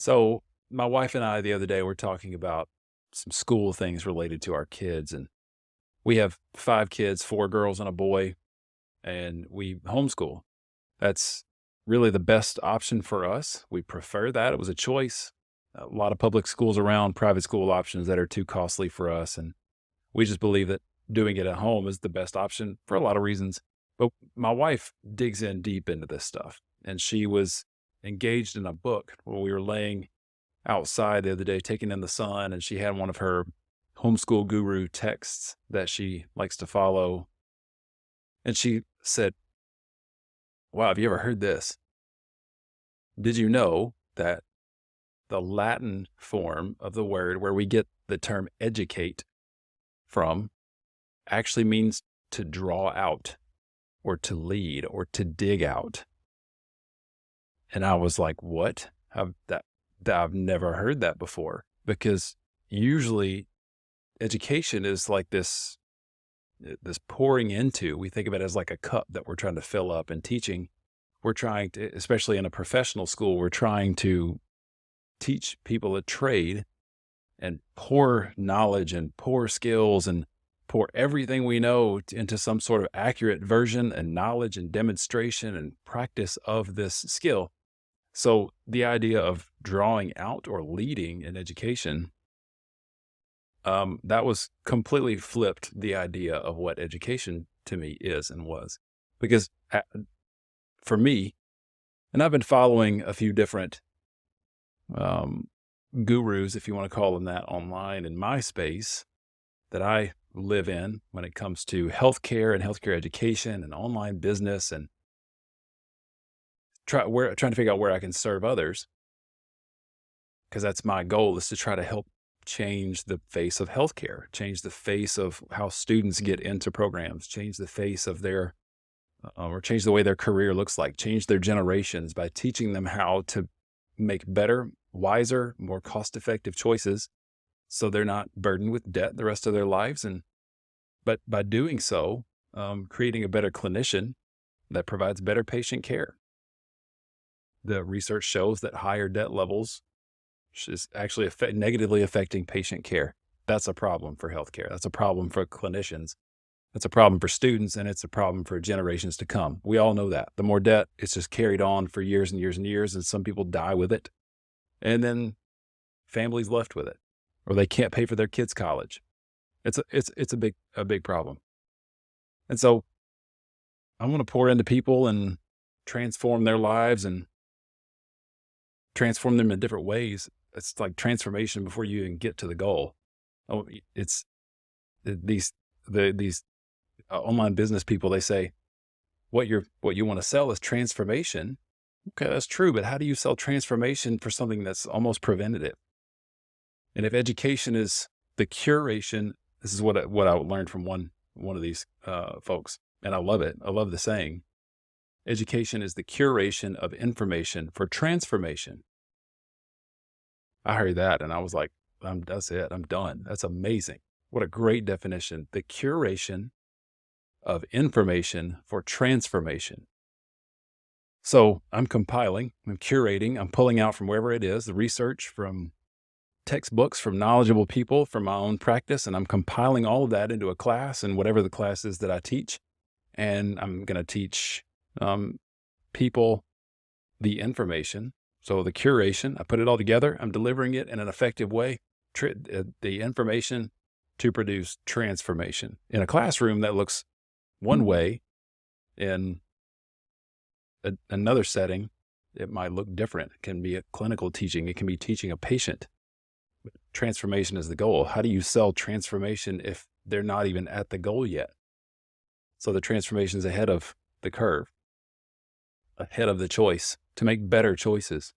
So, my wife and I the other day were talking about some school things related to our kids. And we have 5 kids, 4 girls and a boy, and we homeschool. That's really the best option for us. We prefer that. It was a choice. A lot of public schools around, private school options that are too costly for us. And we just believe that doing it at home is the best option for a lot of reasons. But my wife digs in deep into this stuff, and she was engaged in a book when we were laying outside the other day taking in the sun, and she had one of her homeschool guru texts that she likes to follow. And she said, "Wow, have you ever heard this? Did you know that the Latin form of the word where we get the term educate from actually means to draw out or to lead or to dig out?" And I was like, "What? I've never heard that before." Because usually education is like this pouring into. We think of it as like a cup that we're trying to fill up. And teaching, we're trying to, especially in a professional school, we're trying to teach people a trade and pour knowledge and pour skills and pour everything we know into some sort of accurate version and knowledge and demonstration and practice of this skill. So the idea of drawing out or leading in education, that was completely flipped the idea of what education to me is and was. Because for me, and I've been following a few different um, gurus, if you want to call them that, online in my space that I live in when it comes to healthcare and healthcare education and online business, and trying to figure out where I can serve others, because that's my goal, is to try to help change the face of healthcare, change the face of how students get into programs, change the face of their or change the way their career looks like, change their generations by teaching them how to make better, wiser, more cost-effective choices so they're not burdened with debt the rest of their lives. And but by doing so, creating a better clinician that provides better patient care. The research shows that higher debt levels is actually negatively affecting patient care. That's a problem for healthcare. That's a problem for clinicians. That's a problem for students, and it's a problem for generations to come. We all know that. The more debt, it's just carried on for years and years and years, and some people die with it, and then families left with it, or they can't pay for their kids' college. It's a big problem. And so I want to pour into people and transform their lives and transform them in different ways. It's like transformation before you even get to the goal. Oh, it's these these online business people. They say what you want to sell is transformation. Okay, that's true, but how do you sell transformation for something that's almost preventative? And if education is the curation, this is what I learned from one of these folks, and I love it. I love the saying. Education is the curation of information for transformation. I heard that and I was like, that's it. I'm done. That's amazing. What a great definition. The curation of information for transformation. So I'm compiling, I'm curating, I'm pulling out from wherever it is, the research from textbooks, from knowledgeable people, from my own practice, and I'm compiling all of that into a class and whatever the class is that I teach. And I'm going to teach people the information. So the curation, I put it all together. I'm delivering it in an effective way. The information to produce transformation in a classroom that looks one way. In another setting, it might look different. It can be a clinical teaching. It can be teaching a patient. Transformation is the goal. How do you sell transformation if they're not even at the goal yet? So the transformation is ahead of the curve, ahead of the choice to make better choices.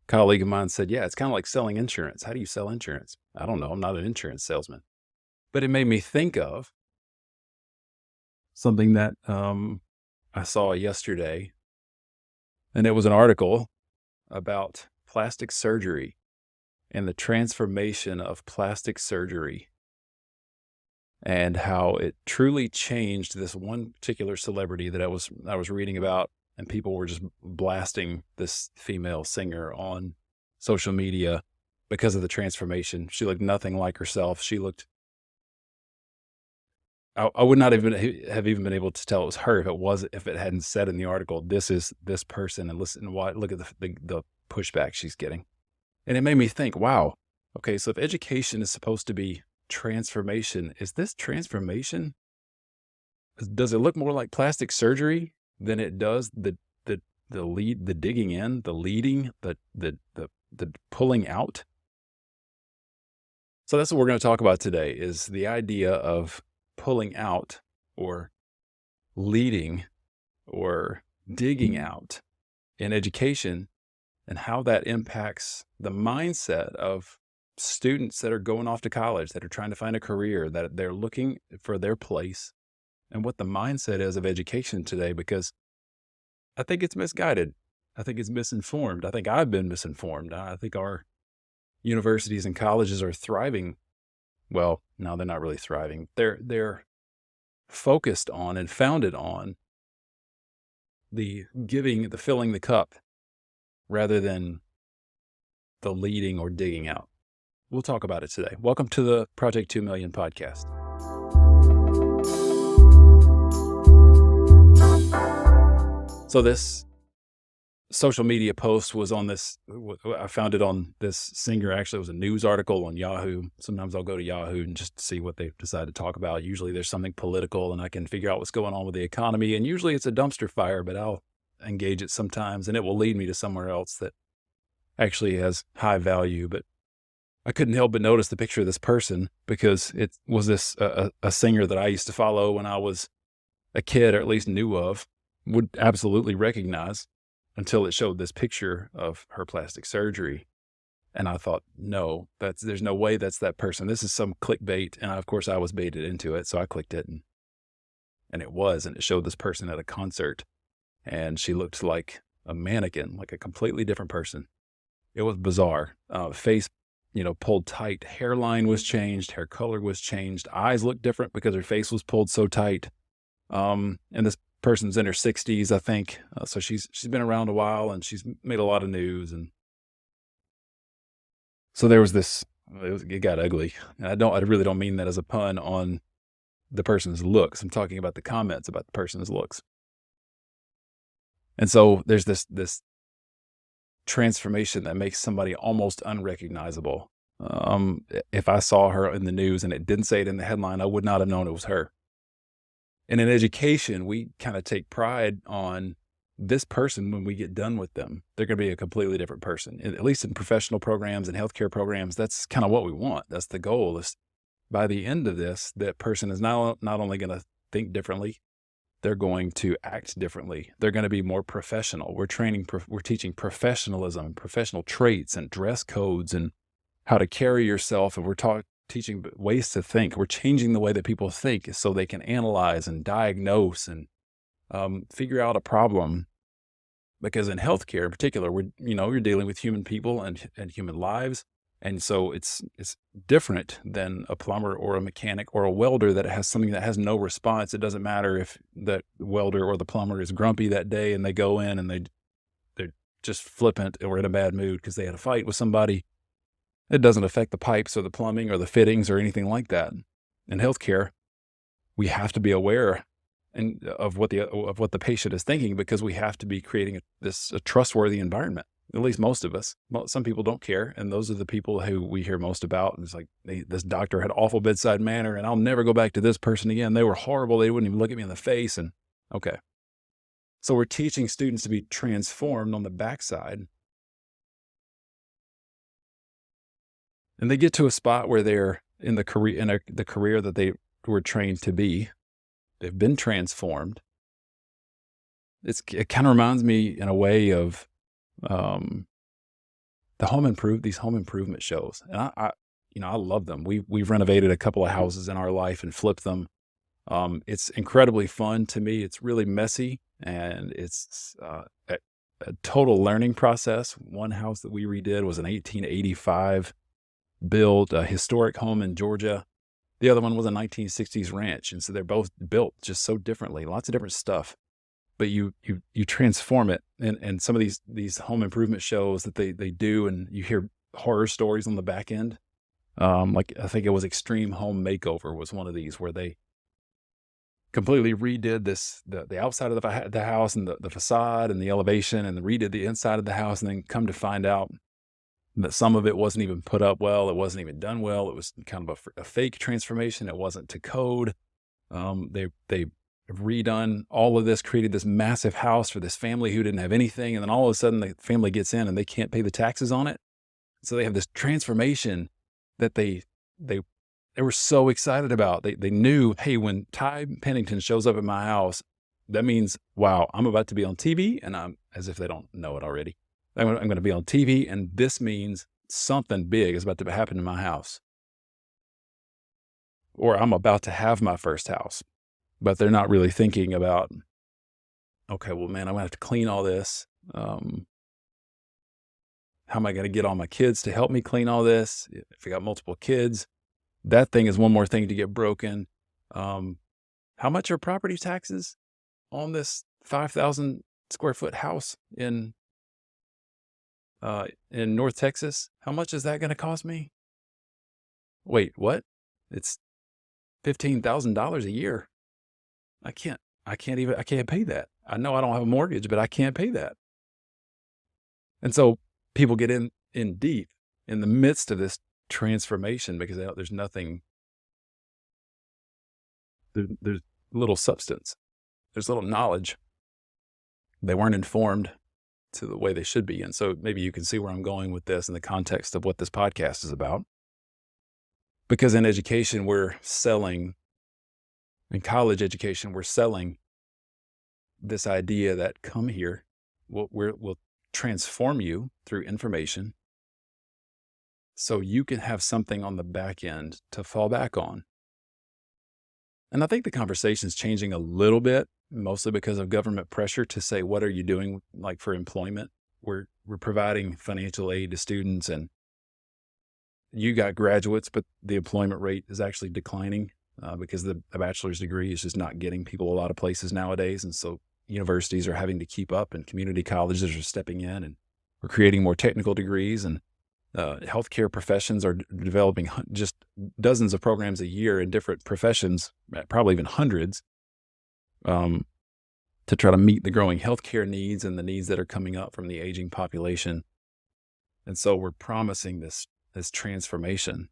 A colleague of mine said, yeah, it's kind of like selling insurance. How do you sell insurance? I don't know. I'm not an insurance salesman. But it made me think of something that I saw yesterday, and it was an article about plastic surgery and the transformation of plastic surgery and how it truly changed this one particular celebrity that I was reading about, and people were just blasting this female singer on social media because of the transformation. She looked nothing like herself. She looked, I would not even have even been able to tell it was her if it hadn't said in the article, this is this person, and listen, look at the pushback she's getting. And it made me think, wow, okay, so if education is supposed to be transformation, is this transformation? Does it look more like plastic surgery than it does the digging in, the leading, the pulling out? So that's what we're going to talk about today, is the idea of pulling out or leading or digging out in education, and how that impacts the mindset of students that are going off to college, that are trying to find a career, that they're looking for their place, and what the mindset is of education today, because I think it's misguided. I think it's misinformed. I think I've been misinformed. I think our universities and colleges are thriving. Well, no, they're not really thriving. They're focused on and founded on the filling the cup rather than the leading or digging out. We'll talk about it today. Welcome to the Project 2 Million podcast. So this social media post was on this, I found it on this singer. Actually, it was a news article on Yahoo. Sometimes I'll go to Yahoo and just see what they decide to talk about. Usually there's something political and I can figure out what's going on with the economy. And usually it's a dumpster fire, but I'll engage it sometimes and it will lead me to somewhere else that actually has high value. But I couldn't help but notice the picture of this person, because it was a singer that I used to follow when I was a kid, or at least knew of, would absolutely recognize, until it showed this picture of her plastic surgery. And I thought, no, there's no way that's that person. This is some clickbait. And of course I was baited into it. So I clicked it and it was, and it showed this person at a concert, and she looked like a mannequin, like a completely different person. It was bizarre. Face, pulled tight. Hairline was changed. Hair color was changed. Eyes looked different because her face was pulled so tight. And this person's in her 60s, I think. So she's been around a while, and she's made a lot of news. And so there was this, it got ugly. And I really don't mean that as a pun on the person's looks. I'm talking about the comments about the person's looks. And so there's this transformation that makes somebody almost unrecognizable. If I saw her in the news and it didn't say it in the headline, I would not have known it was her. And in education, we kind of take pride on this person. When we get done with them, they're going to be a completely different person. At least in professional programs and healthcare programs, that's kind of what we want. That's the goal, is by the end of this, that person is not only going to think differently, they're going to act differently. They're going to be more professional. We're teaching professionalism, professional traits, and dress codes, and how to carry yourself. And we're teaching ways to think. We're changing the way that people think so they can analyze and diagnose and figure out a problem. Because in healthcare in particular, you're dealing with human people and human lives. And so it's different than a plumber or a mechanic or a welder that has something that has no response. It doesn't matter if the welder or the plumber is grumpy that day and they go in and they're just flippant or in a bad mood because they had a fight with somebody. It doesn't affect the pipes or the plumbing or the fittings or anything like that. In healthcare, we have to be aware of what the patient is thinking, because we have to be creating a trustworthy environment. At least most of us. Some people don't care, and those are the people who we hear most about. And it's like, this doctor had awful bedside manner, and I'll never go back to this person again. They were horrible. They wouldn't even look at me in the face. And okay. So we're teaching students to be transformed on the backside. And they get to a spot where they're in the career that they were trained to be. They've been transformed. It kind of reminds me in a way of these home improvement shows. And I love them. We've renovated a couple of houses in our life and flipped them. It's incredibly fun to me. It's really messy, and it's a total learning process. One house that we redid was an 1885 build, a historic home in Georgia. The other one was a 1960s ranch. And so they're both built just so differently, lots of different stuff. but you transform it. And some of these home improvement shows that they do, and you hear horror stories on the back end. Like I think it was Extreme Home Makeover was one of these where they completely redid the outside of the house and the facade and the elevation, and redid the inside of the house, and then come to find out that some of it wasn't even put up well. It wasn't even done well. It was kind of a fake transformation. It wasn't to code. They have redone all of this, created this massive house for this family who didn't have anything. And then all of a sudden the family gets in and they can't pay the taxes on it. So they have this transformation that they were so excited about. They knew, hey, when Ty Pennington shows up at my house, that means, wow, I'm about to be on TV. And I'm, as if they don't know it already, I'm going to be on TV. And this means something big is about to happen in my house. Or I'm about to have my first house. But they're not really thinking about, okay, well, man, I'm going to have to clean all this. How am I going to get all my kids to help me clean all this? If I got multiple kids, that thing is one more thing to get broken. How much are property taxes on this 5,000 square foot house in North Texas? How much is that going to cost me? Wait, what? It's $15,000 a year. I can't pay that. I know I don't have a mortgage, but I can't pay that. And so people get in deep in the midst of this transformation because there's nothing, there's little substance. There's little knowledge. They weren't informed to the way they should be. And so maybe you can see where I'm going with this in the context of what this podcast is about. Because in education, we're selling, in college education, we're selling this idea that come here, we'll transform you through information so you can have something on the back end to fall back on. And I think the conversation is changing a little bit, mostly because of government pressure to say, what are you doing like for employment? We're providing financial aid to students, and you got graduates, but the employment rate is actually declining because a bachelor's degree is just not getting people a lot of places nowadays. And so universities are having to keep up, and community colleges are stepping in, and we're creating more technical degrees, and healthcare professions are developing just dozens of programs a year in different professions, probably even hundreds, to try to meet the growing healthcare needs and the needs that are coming up from the aging population. And so we're promising this transformation,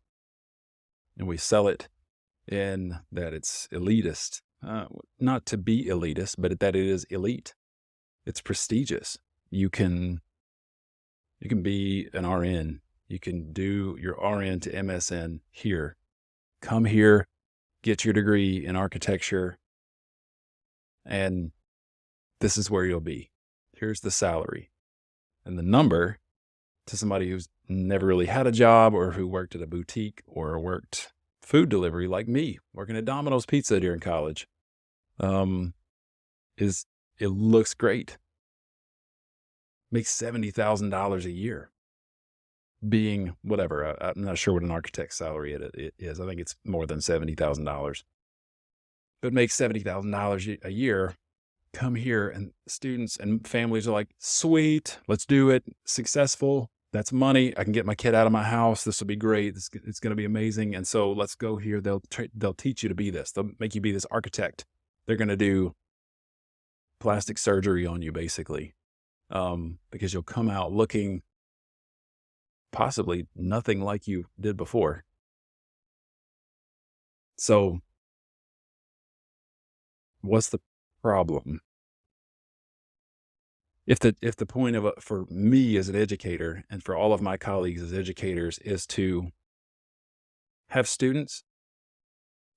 and we sell it in that it's elitist, not to be elitist, but that it is elite. It's prestigious. You can be an RN. You can do your RN to MSN here. Come here, get your degree in architecture, and this is where you'll be. Here's the salary. And the number to somebody who's never really had a job, or who worked at a boutique, or worked food delivery like me, working at Domino's Pizza during college, it looks great. Makes $70,000 a year. Being whatever, I'm not sure what an architect's salary it is. I think it's more than $70,000. But makes $70,000 a year. Come here, and students and families are like, sweet, let's do it. Successful. That's money. I can get my kid out of my house. This will be great. It's going to be amazing. And so let's go here. They'll teach you to be this. They'll make you be this architect. They're going to do plastic surgery on you, basically, because you'll come out looking possibly nothing like you did before. So what's the problem? If the point of for me as an educator, and for all of my colleagues as educators, is to have students,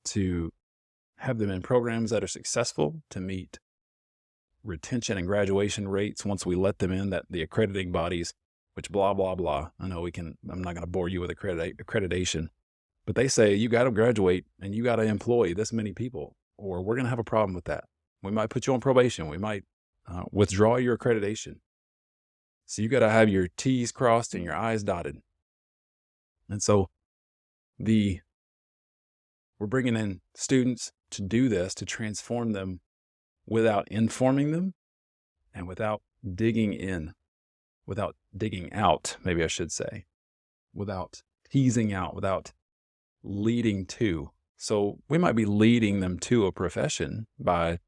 to have them in programs that are successful, to meet retention and graduation rates once we let them in, that the accrediting bodies, which blah, blah, blah. I know I'm not going to bore you with accreditation, but they say you got to graduate and you got to employ this many people, or we're going to have a problem with that. We might put you on probation. We might withdraw your accreditation. So you got to have your T's crossed and your I's dotted. And so we're bringing in students to do this, to transform them without informing them and without digging in, without digging out, maybe I should say, without teasing out, without leading to. So we might be leading them to a profession by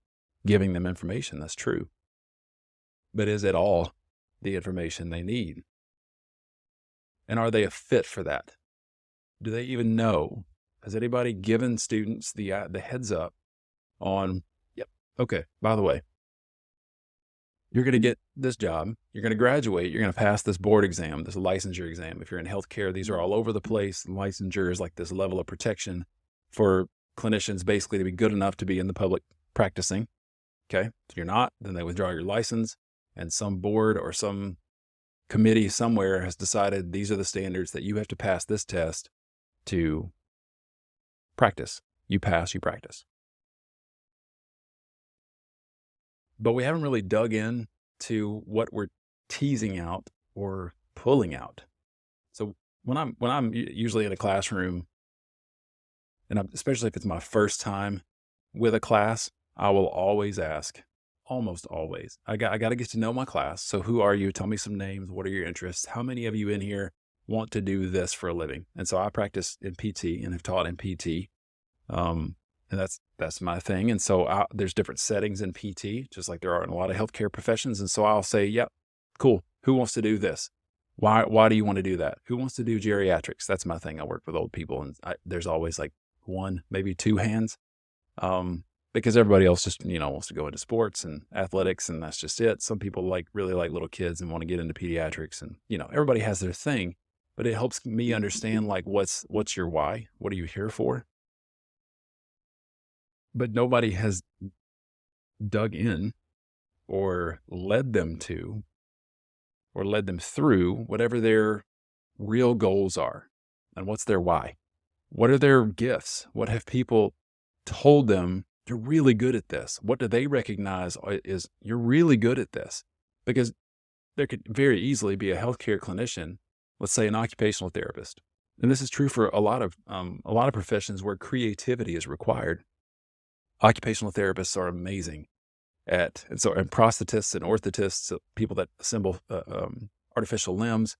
giving them information. That's true. But is it all the information they need? And are they a fit for that? Do they even know? Has anybody given students the heads up on, yep, okay, by the way, you're going to get this job, you're going to graduate, you're going to pass this board exam, this licensure exam. If you're in healthcare, these are all over the place. Licensure is like this level of protection for clinicians basically to be good enough to be in the public practicing. Okay. If you're not, then they withdraw your license, and some board or some committee somewhere has decided these are the standards that you have to pass this test to practice. You pass, you practice. But we haven't really dug in to what we're teasing out or pulling out. So when I'm usually in a classroom, and especially if it's my first time with a class, I will always ask, almost always, I got to get to know my class. So who are you? Tell me some names. What are your interests? How many of you in here want to do this for a living? And so I practice in PT and have taught in PT. And that's my thing. And so there's different settings in PT, just like there are in a lot of healthcare professions. And so I'll say, yep, cool. Who wants to do this? Why do you want to do that? Who wants to do geriatrics? That's my thing. I work with old people, and there's always like one, maybe two hands, because everybody else just, wants to go into sports and athletics, and that's just it. Some people really like little kids and want to get into pediatrics, and, everybody has their thing, but it helps me understand like, what's your why? What are you here for? But nobody has dug in or led them to, or led them through whatever their real goals are, and what's their why. What are their gifts? What have people told them? You're really good at this. What do they recognize is you're really good at this? Because there could very easily be a healthcare clinician, let's say an occupational therapist. And this is true for a lot of professions where creativity is required. Occupational therapists are amazing and prosthetists and orthotists, people that assemble artificial limbs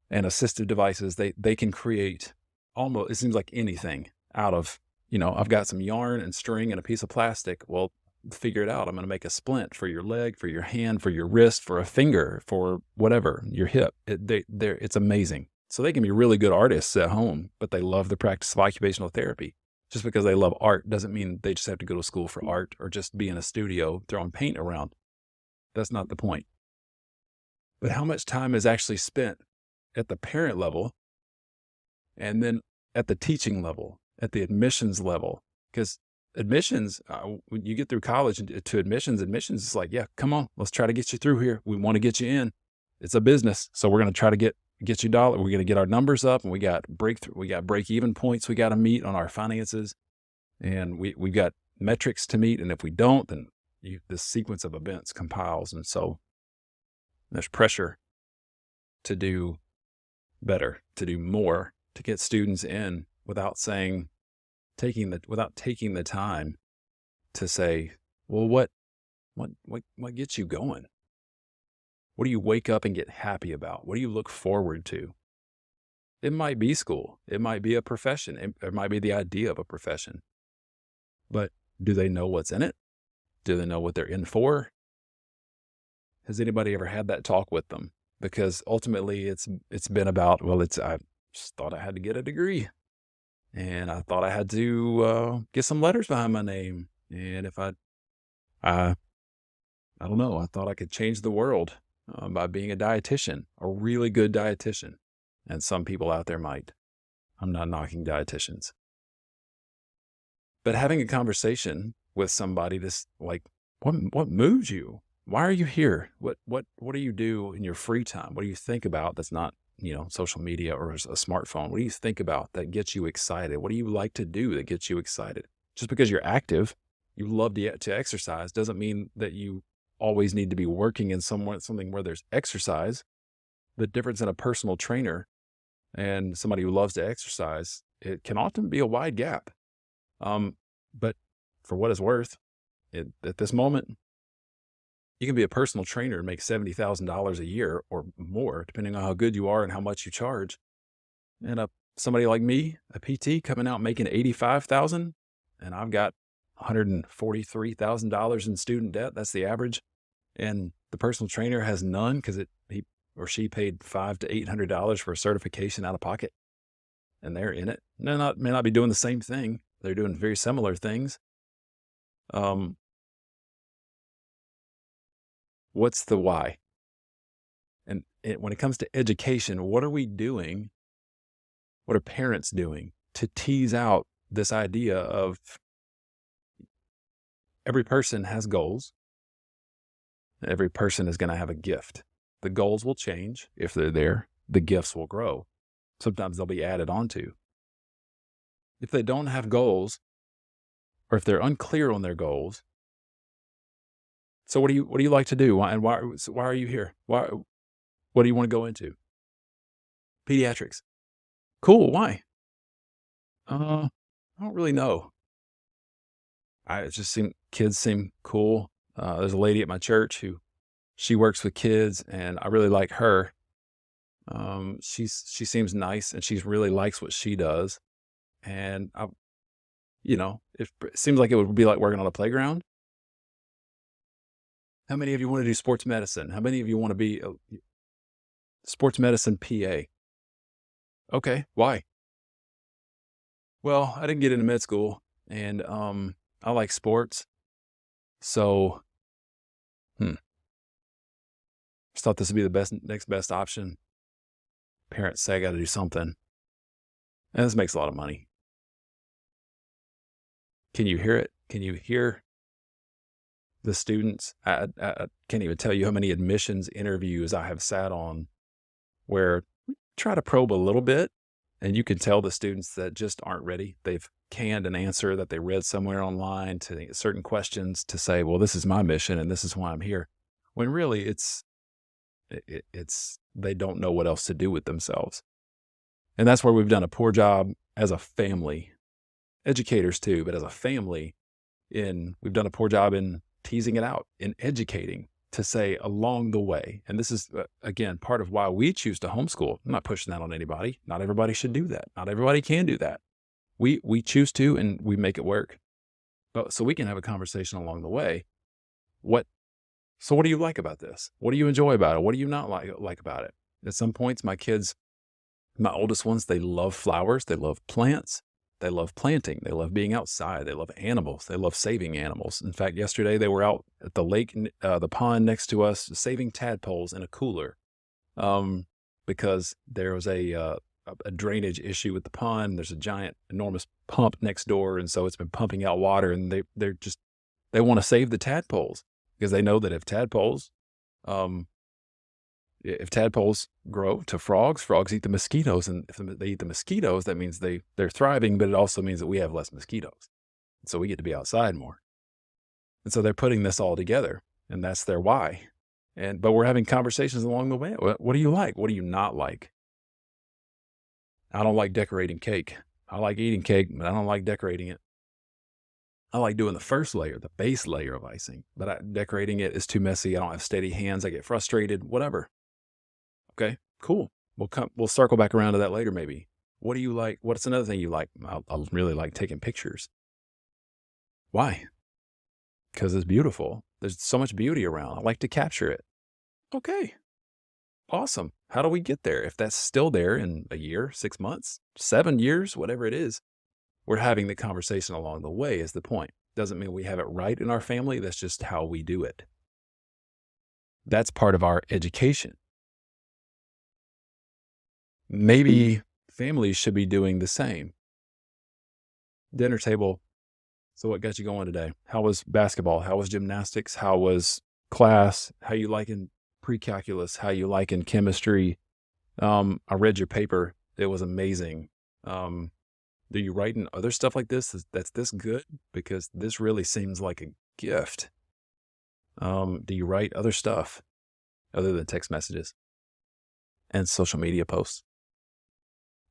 and assistive devices, they can create almost, it seems like anything out of, I've got some yarn and string and a piece of plastic. Well, figure it out. I'm going to make a splint for your leg, for your hand, for your wrist, for a finger, for whatever, your hip. It's amazing. So they can be really good artists at home, but they love the practice of occupational therapy. Just because they love art doesn't mean they just have to go to school for art or just be in a studio throwing paint around. That's not the point. But how much time is actually spent at the parent level and then at the teaching level, at the admissions level? Because admissions, when you get through college to admissions is like, yeah, come on, let's try to get you through here. We want to get you in. It's a business. So we're going to try to get you dollar. We're going to get our numbers up, and we got break-even points we got to meet on our finances. And we've got metrics to meet. And if we don't, then this sequence of events compiles. And so there's pressure to do better, to do more, to get students in without taking the time to say, well, what gets you going? What do you wake up and get happy about? What do you look forward to? It might be school. It might be a profession. It might be the idea of a profession. But do they know what's in it? Do they know what they're in for? Has anybody ever had that talk with them? Because ultimately it's been about, I just thought I had to get a degree. And I thought I had to get some letters behind my name. And if I don't know, I thought I could change the world by being a dietitian, a really good dietitian. And some people out there might. I'm not knocking dietitians. But having a conversation with somebody that's like, what moves you? Why are you here? What do you do in your free time? What do you think about that's not, social media or a smartphone? What do you think about that gets you excited? What do you like to do that gets you excited? Just because you're active, you love to exercise, doesn't mean that you always need to be working in something where there's exercise. The difference in a personal trainer and somebody who loves to exercise, it can often be a wide gap. But for what it's worth, at this moment, You can be a personal trainer and make $70,000 a year or more, depending on how good you are and how much you charge. And somebody like me, a PT, coming out making 85,000, and I've got $143,000 in student debt. That's the average. And the personal trainer has none because he or she paid $500 to $800 for a certification out of pocket, and they're in it. They may not be doing the same thing. They're doing very similar things. Um, what's the why? And when it comes to education, what are we doing? What are parents doing to tease out this idea of every person has goals? Every person is going to have a gift. The goals will change if they're there. The gifts will grow. Sometimes they'll be added onto. If they don't have goals, or if they're unclear on their goals, so what do you like to do? Why are you here? What do you want to go into? Pediatrics. Cool. Why? I don't really know. Kids seem cool. There's a lady at my church who she works with kids, and I really like her. She seems nice, and she really likes what she does. And it seems like it would be like working on a playground. How many of you want to do sports medicine? How many of you want to be a sports medicine PA? Okay, why? Well, I didn't get into med school, and I like sports, so just thought this would be the next best option. Parents say I got to do something, and this makes a lot of money. Can you hear it? Can you hear the students? I can't even tell you how many admissions interviews I have sat on where we try to probe a little bit, and you can tell the students that just aren't ready. They've canned an answer that they read somewhere online to certain questions to say, well, this is my mission and this is why I'm here. When really it's they don't know what else to do with themselves. And that's where we've done a poor job as a family, educators too, but as a family, we've done a poor job in teasing it out, in educating to say along the way. And this is, again, part of why we choose to homeschool. I'm not pushing that on anybody. Not everybody should do that. Not everybody can do that. We choose to, and we make it work. But so we can have a conversation along the way. So what do you like about this? What do you enjoy about it? What do you not like about it? At some points, my oldest ones, they love flowers. They love plants. They love planting. They love being outside. They love animals. They love saving animals. In fact, yesterday they were out at the lake, the pond next to us, saving tadpoles in a cooler, because there was a drainage issue with the pond. There's a giant, enormous pump next door, and so it's been pumping out water. And they want to save the tadpoles because they know that if tadpoles grow to frogs eat the mosquitoes, and if they eat the mosquitoes, that means they're thriving, but it also means that we have less mosquitoes. So we get to be outside more. And so they're putting this all together, and that's their why. But we're having conversations along the way. What do you like? What do you not like? I don't like decorating cake. I like eating cake, but I don't like decorating it. I like doing the first layer, the base layer of icing, but decorating it is too messy. I don't have steady hands. I get frustrated, whatever. Okay, cool. We'll circle back around to that later, maybe. What do you like? What's another thing you like? I really like taking pictures. Why? Because it's beautiful. There's so much beauty around. I like to capture it. Okay, awesome. How do we get there? If that's still there in a year, 6 months, 7 years, whatever it is, we're having the conversation along the way is the point. Doesn't mean we have it right in our family. That's just how we do it. That's part of our education. Maybe families should be doing the same. Dinner table. So what got you going today? How was basketball? How was gymnastics? How was class? How you liking pre-calculus? How you liking chemistry? I read your paper. It was amazing. Do you write in other stuff like this that's this good? Because this really seems like a gift. Do you write other stuff other than text messages and social media posts?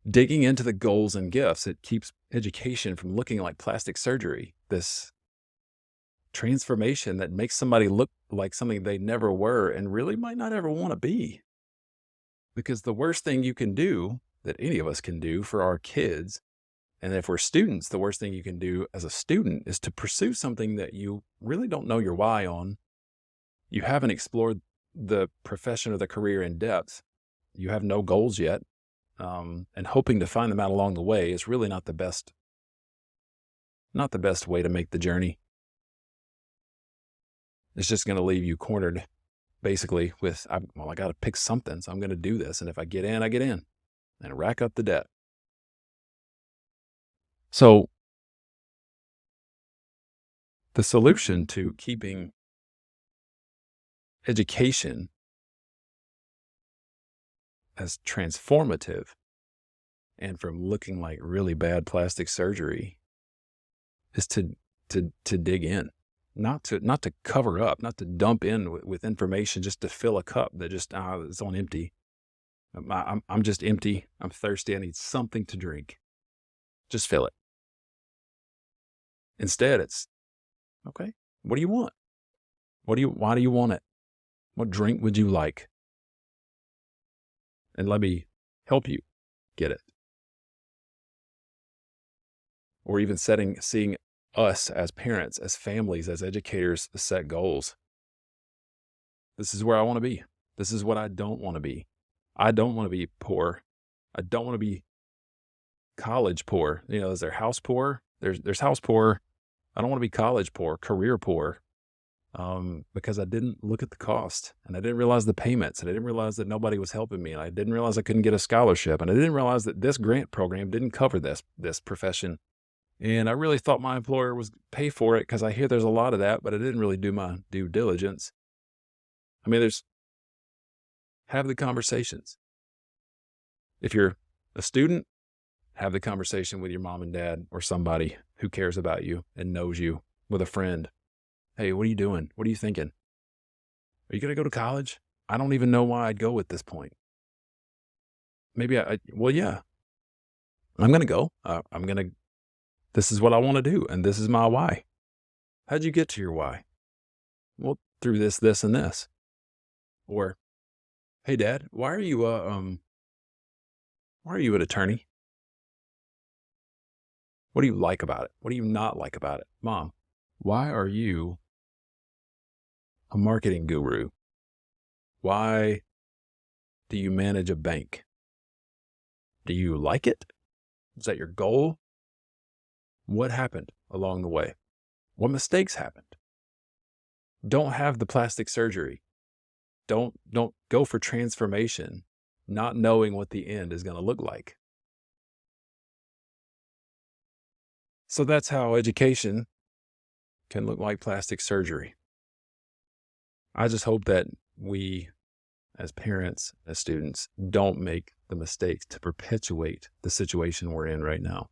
Digging into the goals and gifts, it keeps education from looking like plastic surgery, this transformation that makes somebody look like something they never were and really might not ever want to be. Because the worst thing you can do, that any of us can do for our kids, and if we're students, the worst thing you can do as a student is to pursue something that you really don't know your why on. You haven't explored the profession or the career in depth. You have no goals yet. And hoping to find them out along the way is really not the best way to make the journey. It's just going to leave you cornered, basically, with, I got to pick something, so I'm going to do this. And if I get in, I get in and rack up the debt. So the solution to keeping education as transformative and from looking like really bad plastic surgery is to dig in. Not to cover up, not to dump in with information just to fill a cup that just is on empty. I'm just empty. I'm thirsty. I need something to drink. Just fill it. Instead, it's okay. What do you want? Why do you want it? What drink would you like? And let me help you get it. Or even seeing us as parents, as families, as educators set goals. This is where I want to be. This is what I don't want to be. I don't want to be poor. I don't want to be college poor. Is there house poor? There's house poor. I don't want to be college poor, career poor, because I didn't look at the cost, and I didn't realize the payments, and I didn't realize that nobody was helping me, and I didn't realize I couldn't get a scholarship, and I didn't realize that this grant program didn't cover this profession. And I really thought my employer was pay for it because I hear there's a lot of that, but I didn't really do my due diligence. Have the conversations. If you're a student, have the conversation with your mom and dad or somebody who cares about you and knows you, with a friend. Hey, what are you doing? What are you thinking? Are you going to go to college? I don't even know why I'd go at this point. Maybe yeah, I'm going to go. This is what I want to do, and this is my why. How'd you get to your why? Well, through this, and this. Or, hey, Dad, why are you an attorney? What do you like about it? What do you not like about it? Mom, why are you a marketing guru? Why do you manage a bank? Do you like it? Is that your goal? What happened along the way? What mistakes happened? Don't have the plastic surgery. Don't go for transformation, not knowing what the end is going to look like. So that's how education can look like plastic surgery. I just hope that we, as parents, as students, don't make the mistakes to perpetuate the situation we're in right now.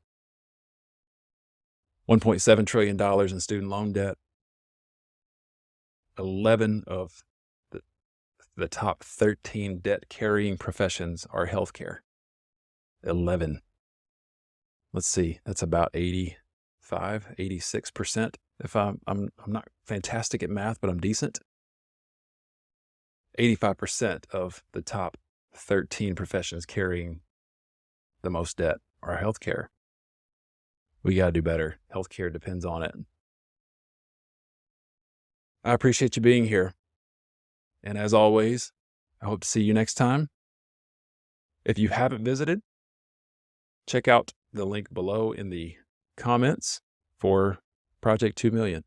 $1.7 trillion in student loan debt. 11 of the top 13 debt-carrying professions are healthcare. 11. Let's see, that's about 86%. If I'm not fantastic at math, but I'm decent. 85% of the top 13 professions carrying the most debt are healthcare. We got to do better. Healthcare depends on it. I appreciate you being here. And as always, I hope to see you next time. If you haven't visited, check out the link below in the comments for Project 2 Million.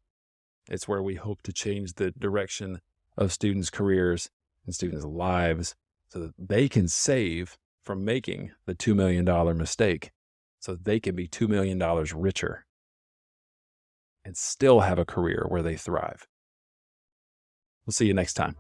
It's where we hope to change the direction of students' careers and students' lives so that they can save from making the $2 million mistake, so that they can be $2 million richer and still have a career where they thrive. We'll see you next time.